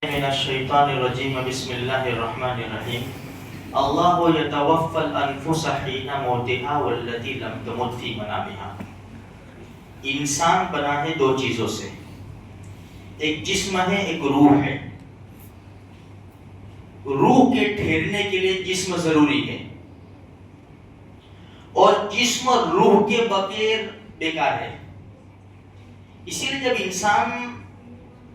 من الشیطان الرجیم بسم اللہ الرحمن الرحیم اللہ یتوفی الانفس حین موتها والتی لم تمت فی منامها. انسان بنا ہے دو چیزوں سے، ایک جسم ہے ایک روح ہے. روح کے ٹھہرنے کے لیے جسم ضروری ہے اور جسم روح کے بغیر بیکار ہے. اسی لیے جب انسان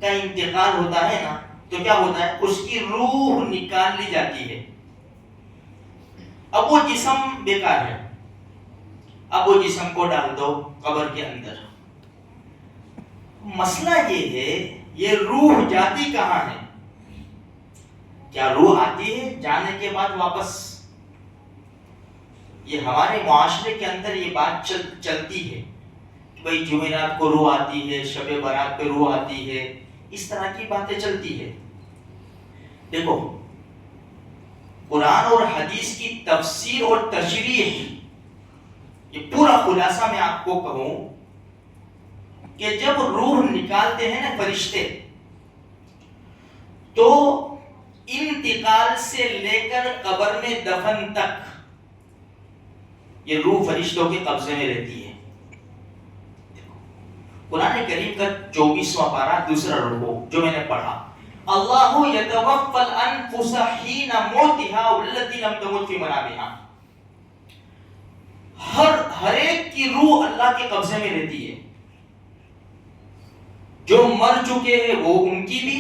کا انتقال ہوتا ہے نا تو کیا ہوتا ہے، اس کی روح نکال لی جاتی ہے. اب وہ جسم بیکار ہے، اب وہ جسم کو ڈال دو قبر کے اندر. مسئلہ یہ ہے یہ روح جاتی کہاں ہے؟ کیا روح آتی ہے جانے کے بعد واپس؟ یہ ہمارے معاشرے کے اندر یہ بات چلتی ہے کہ بھئی جمعرات کو روح آتی ہے، شب برات پہ روح آتی ہے، اس طرح کی باتیں چلتی ہے. دیکھو قرآن اور حدیث کی تفسیر اور تشریح، یہ پورا خلاصہ میں آپ کو کہوں کہ جب روح نکالتے ہیں نا فرشتے، تو انتقال سے لے کر قبر میں دفن تک یہ روح فرشتوں کے قبضے میں رہتی ہے. قرآن کریم کا 24واں پارہ دوسرا رکوع جو میں نے پڑھا، اللہ یتوفی الانفس حین موتها والتی لم تمت فی منامها. ہر ایک کی روح اللہ کے قبضے میں رہتی ہے. جو مر چکے ہیں وہ ان کی بھی،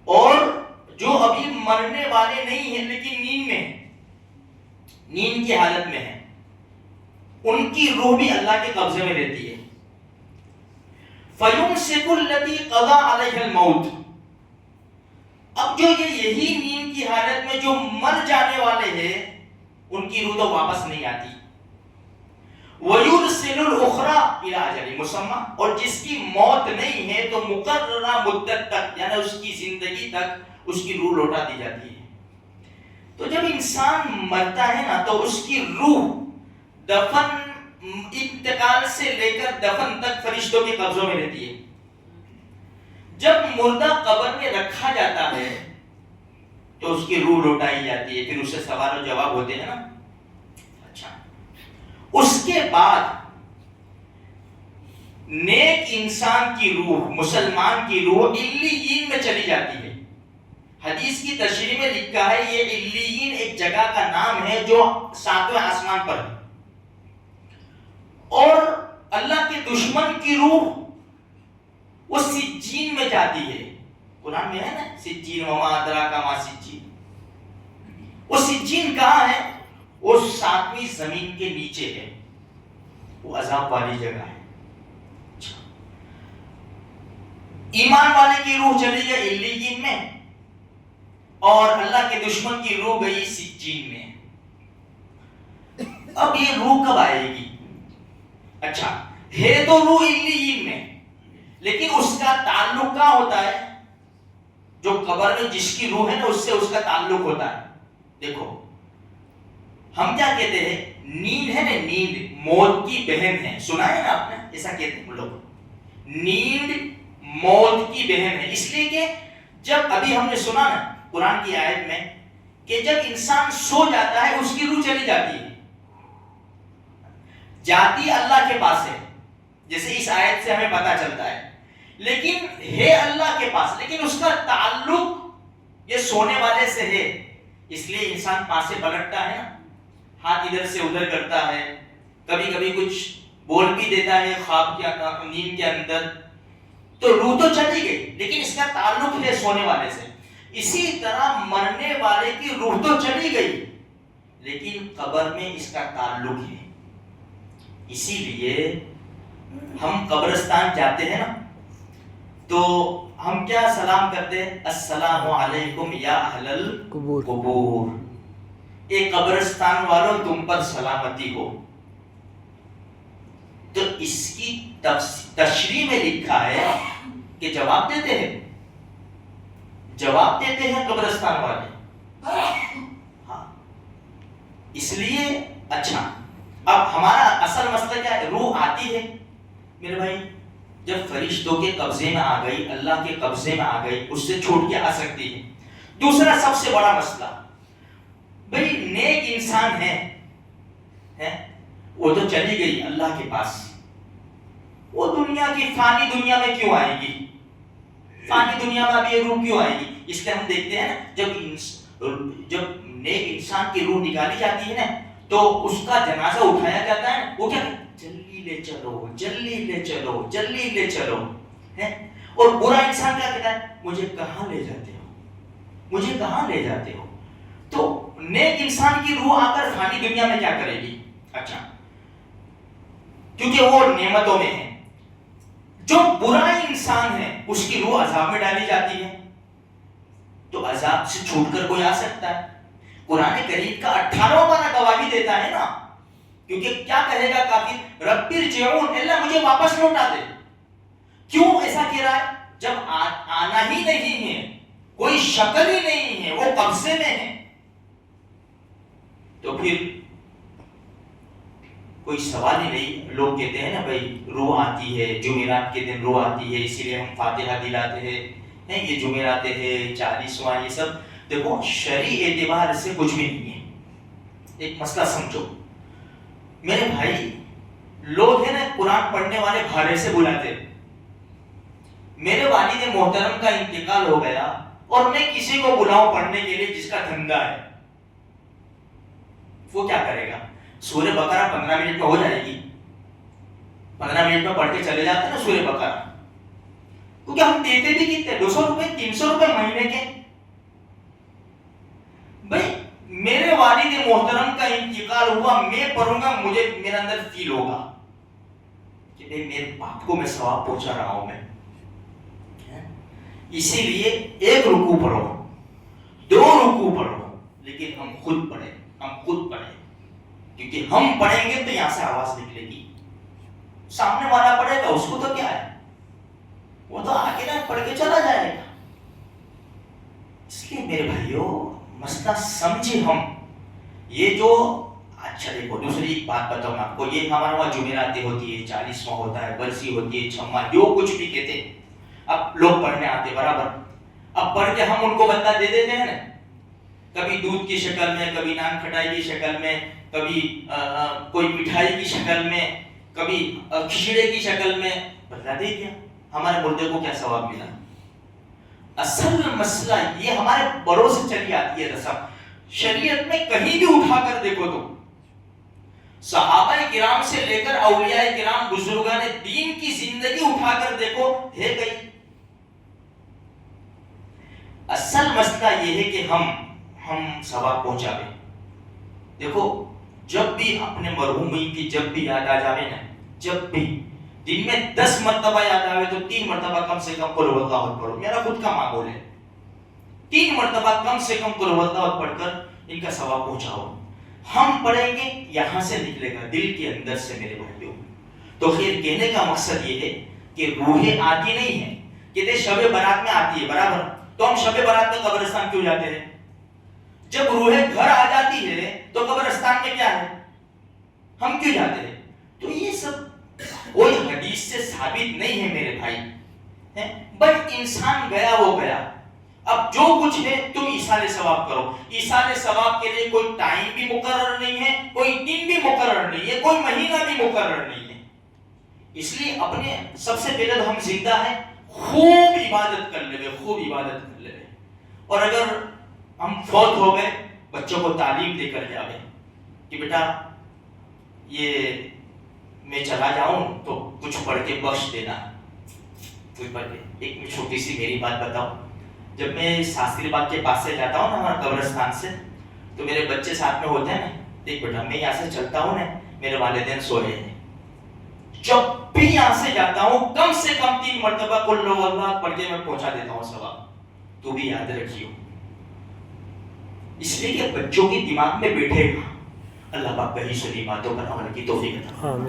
اور جو ابھی مرنے والے نہیں ہیں لیکن نیند کی حالت میں ہیں، ان کی روح بھی اللہ کے قبضے میں رہتی ہے. فَيُمْسِكُ الَّذِي قَضَى عَلَيْهَا الْمَوْتِ. اب جو یہی نیند کی حالت میں جو مر جانے والے ہیں ان کی روح تو واپس نہیں آتی. وَيُرْسِلُ الْأُخْرَى إِلَىٰ أَجَلٍ مُّسَمًّى. اور جس کی موت نہیں ہے تو مقررہ مدت تک، یعنی اس کی زندگی تک اس کی روح لوٹا دی جاتی ہے. تو جب انسان مرتا ہے نا تو اس کی روح انتقال سے لے کر دفن تک فرشتوں کے قبضوں میں رہتی ہے. جب مردہ قبر میں رکھا جاتا ہے تو اس کی روح لوٹائی جاتی ہے، پھر اس سے سوال و جواب ہوتے ہیں نا. اچھا، اس کے بعد نیک انسان کی روح، مسلمان کی روح علیین میں چلی جاتی ہے. حدیث کی تشریح میں لکھا ہے یہ علیین ایک جگہ کا نام ہے جو 7ویں آسمان پر ہے. اور اللہ کے دشمن کی روح وہ سجین میں جاتی ہے. قرآن میں ہے نا سجین وما ادراک ما سجین. وہ سجین کہاں ہے؟ وہ 7ویں زمین کے نیچے ہے، وہ عذاب والی جگہ ہے. ایمان والے کی روح چلی گئی علیین میں اور اللہ کے دشمن کی روح گئی سجین میں. اب یہ روح کب آئے گی؟ اچھا، ہے تو روح علیین میں، لیکن اس کا تعلق کہاں ہوتا ہے؟ جو قبر میں جس کی روح ہے نا اس سے اس کا تعلق ہوتا ہے. دیکھو ہم کیا کہتے ہیں، نیند ہے نا، نیند موت کی بہن ہے. سنا ہے نا آپ نے؟ ایسا کہتے ہیں لوگ، نیند موت کی بہن ہے. اس لیے کہ جب ابھی ہم نے سنا نا قرآن کی آیت میں کہ جب انسان سو جاتا ہے اس کی روح چلی جاتی ہے، جاتی اللہ کے پاس ہے، جیسے اس آیت سے ہمیں پتا چلتا ہے. لیکن ہے اللہ کے پاس، لیکن اس کا تعلق یہ سونے والے سے ہے. اس لیے انسان پاس سے پلٹتا ہے نا، ہاتھ ادھر سے ادھر کرتا ہے، کبھی کبھی کچھ بول بھی دیتا ہے خواب کے نیند کے اندر. تو روح تو چلی گئی لیکن اس کا تعلق ہے سونے والے سے. اسی طرح مرنے والے کی روح تو چلی گئی لیکن قبر میں اس کا تعلق ہے. اسی لیے ہم قبرستان جاتے ہیں نا تو ہم کیا سلام کرتے ہیں؟ السلام علیکم یا اہل القبور. اے قبرستان والوں تم پر سلامتی ہو. تو اس کی تشریح میں لکھا ہے کہ جواب دیتے ہیں قبرستان والے. ہاں، اس لیے اچھا اب ہمارا اصل مسئلہ کیا ہے؟ روح آتی ہے میرے بھائی، جب فرشتوں کے قبضے میں آ گئی، اللہ کے قبضے میں آ گئی، اس سے چھوٹ کے آ سکتی ہے۔ دوسرا سب سے بڑا مسئلہ، بھئی نیک انسان ہے وہ تو چلی گئی اللہ کے پاس، وہ دنیا کی فانی دنیا میں کیوں آئے گی؟ فانی دنیا میں اب یہ روح کیوں آئے گی؟ اس لیے ہم دیکھتے ہیں جب نیک انسان کی روح نکالی جاتی ہے نا تو اس کا جنازہ اٹھایا جاتا ہے، وہ کیا جلدی لے چلو، جلدی لے چلو، جلدی لے چلو، اور برا انسان کیا کہتا ہے؟ مجھے کہاں لے جاتے ہو، مجھے کہاں لے جاتے ہو؟ تو نیک انسان کی روح آ کر فانی دنیا میں کیا کرے گی؟ اچھا، کیونکہ وہ نعمتوں میں ہے۔ جو برا انسان ہے اس کی روح عذاب میں ڈالی جاتی ہے، تو عذاب سے چھوٹ کر کوئی آ سکتا ہے؟ قرآن کریم کا 18واں پارہ گواہی دیتا ہے نا، کیونکہ کیا کہے گا کافر؟ رب ارجعون، اللہ مجھے واپس لوٹا دے۔ کیوں ایسا کہہ رہا ہے؟ جب آنا ہی نہیں ہے، کوئی شکل ہی نہیں ہے، وہ قبضے میں ہے، تو پھر کوئی سوال ہی نہیں۔ لوگ کہتے ہیں نا بھائی روح آتی ہے، جمعرات کے دن روح آتی ہے، اسی لیے ہم فاتحہ دلاتے ہیں، یہ جمعرات ہے، 40واں، یہ سب دیکھو شرعی اعتبار سے کچھ بھی نہیں ہے۔ ایک مسئلہ سمجھو میرے بھائی، لوگ ہیں نا قرآن پڑھنے والے بھارے سے بلاتے، میرے والد محترم کا انتقال ہو گیا اور میں کسی کو بلاؤں پڑھنے کے لیے جس کا دھندا ہے، وہ کیا کرے گا؟ سورہ بقرہ 15 منٹ میں ہو جائے گی، 15 منٹ میں پڑھ کے چلے جاتے ہیں نا سورہ بقرہ، کیونکہ ہم دیتے بھی کتنے 200 روپے 300 روپے مہینے کے۔ بھائی میرے والد محترم کا انتقال ہوا، میں پڑھوں گا، مجھے میرے اندر فیل ہوگا کہ میرے باپ کو میں ثواب پہنچا رہا ہوں میں، اسی لیے ایک رکوع پڑھو، 2 رکوع پڑھو، لیکن ہم خود پڑھیں، ہم خود پڑھیں، کیونکہ ہم پڑھیں گے تو یہاں سے آواز نکلے گی، سامنے والا پڑھے گا اس کو تو کیا ہے، وہ تو آگے نہ پڑھ کے چلا جائے گا۔ اس لیے میرے بھائیوں مسئلہ سمجھے ہم، یہ جو اچھا دیکھو دوسری بات بتاؤں آپ کو، یہ ہمارے وہاں جمعراتیں ہوتی ہے، 40واں ہوتا ہے، برسی ہوتی ہے، چھما، جو کچھ بھی کہتے، اب لوگ پڑھنے آتے برابر، اب پڑھ کے ہم ان کو بدلہ دے دیتے ہیں نا، کبھی دودھ کی شکل میں، کبھی نان کھٹائی کی شکل میں، کبھی کوئی مٹھائی کی شکل میں، کبھی کھچڑے کی شکل میں، بدلا دے دیا، ہمارے مردے کو کیا ثواب ملا؟ اصل مسئلہ یہ ہمارے بڑوں سے چلی آتی ہے رسم، شریعت میں کہیں بھی اٹھا کر دیکھو تو صحابہ کرام سے لے کر اولیاء کرام بزرگان دین کی زندگی اٹھا کر دیکھو ہے کہیں۔ اصل مسئلہ یہ ہے کہ ہم ثواب پہنچا دیں۔ دیکھو جب بھی اپنے مرحومین کی جب بھی یاد آ جاوے نا، جب بھی دن میں 10 مرتبہ یاد آوے تو 3 مرتبہ کم سے کم قل هو اللہ احد پڑھو، میرا خود کا معمول ہے، 3 مرتبہ کم سے کم قل هو اللہ احد پڑھ کر ان کا ثواب پہنچاؤ۔ ہم پڑھیں گے یہاں سے نکلے گا دل کے اندر سے میرے بھائیوں۔ تو خیر کہنے کا مقصد یہ ہے کہ روحیں آتی نہیں ہیں، کہتے شب برات میں آتی ہے برابر، تو ہم شب برات میں قبرستان کیوں جاتے ہیں؟ جب روحیں گھر آ جاتی ہے تو قبرستان میں کیا ہے، ہم کیوں جاتے ہیں؟ تو یہ سب کوئی حدیث سے ثابت نہیں ہے میرے بھائی، بس انسان گیا وہ گیا، اب جو کچھ ہے تم ایصال ثواب کرو۔ ایصال ثواب کے لیے کوئی ٹائم بھی مقرر نہیں ہے، کوئی دن بھی مقرر نہیں ہے، کوئی مہینہ بھی مقرر نہیں ہے، اس لیے اپنے سب سے پہلے تو ہم زندہ ہیں، خوب عبادت کر لے، خوب عبادت کر لے، اور اگر ہم فوت ہو گئے بچوں کو تعلیم دے کر جاوے کہ بیٹا یہ میں چلا جاؤں تو کچھ پڑھ کے بخش دینا، کچھ پڑھ کے۔ ایک چھوٹی سی میری بات بتاؤں، جب میں شاستری باغ کے پاس سے جاتا ہوں نا ہمارا قبرستان سے، تو میرے بچے ساتھ میں ہوتے ہیں نا، دیکھ بیٹا میں یہاں سے چلتا ہوں نا، میرے والدین سوئے ہیں، جب بھی یہاں سے جاتا ہوں کم سے کم 3 مرتبہ قل هو اللہ پڑھ کے میں پہنچا دیتا ہوں ثواب، تو بھی یاد رکھیو، اس لیے کہ بچوں کے دماغ میں بیٹھے گا۔ اللہ پاک کہیں سنی باتوں پر عمل کی توفیق عطا فرمائے۔